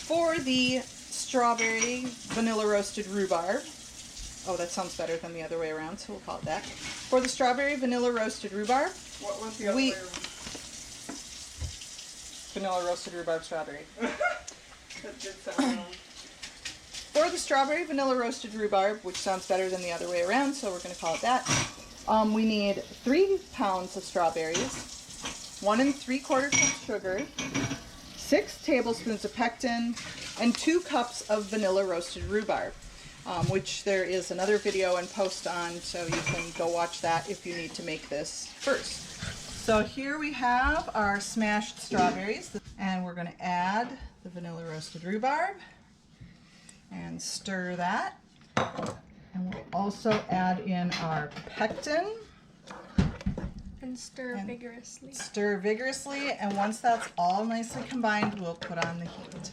For the strawberry vanilla roasted rhubarb, oh, that sounds better than the other way around, so we'll call it that. For the strawberry vanilla roasted rhubarb, what was the other way around? Vanilla roasted rhubarb strawberry. That did sound wrong. For the strawberry vanilla roasted rhubarb, which sounds better than the other way around, so we're going to call it that, we need 3 pounds of strawberries, 1 3/4 cups sugar, 6 tablespoons of pectin, and 2 cups of vanilla roasted rhubarb, which there is another video and post on, so you can go watch that if you need to make this first. So here we have our smashed strawberries, and we're going to add the vanilla roasted rhubarb and stir that. And we'll also add in our pectin. And stir vigorously. Stir vigorously, and once that's all nicely combined, we'll put on the heat.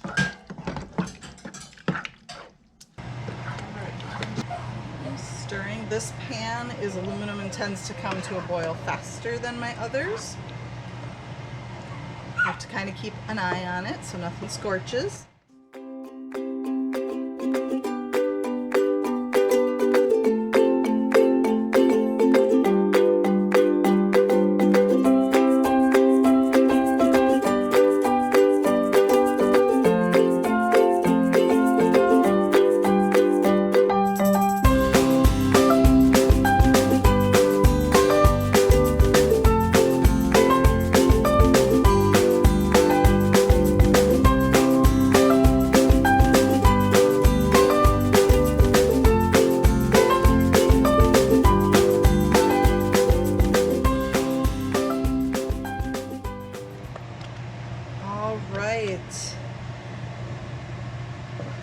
Stirring. This pan is aluminum and tends to come to a boil faster than my others. You have to kind of keep an eye on it so nothing scorches.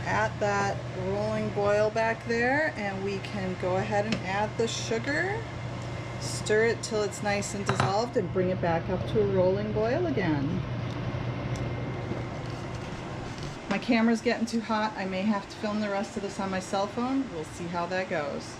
At that rolling boil back there, and we can go ahead and add the sugar, stir it till it's nice and dissolved, and bring it back up to a rolling boil again. My camera's getting too hot. I may have to film the rest of this on my cell phone. We'll see how that goes.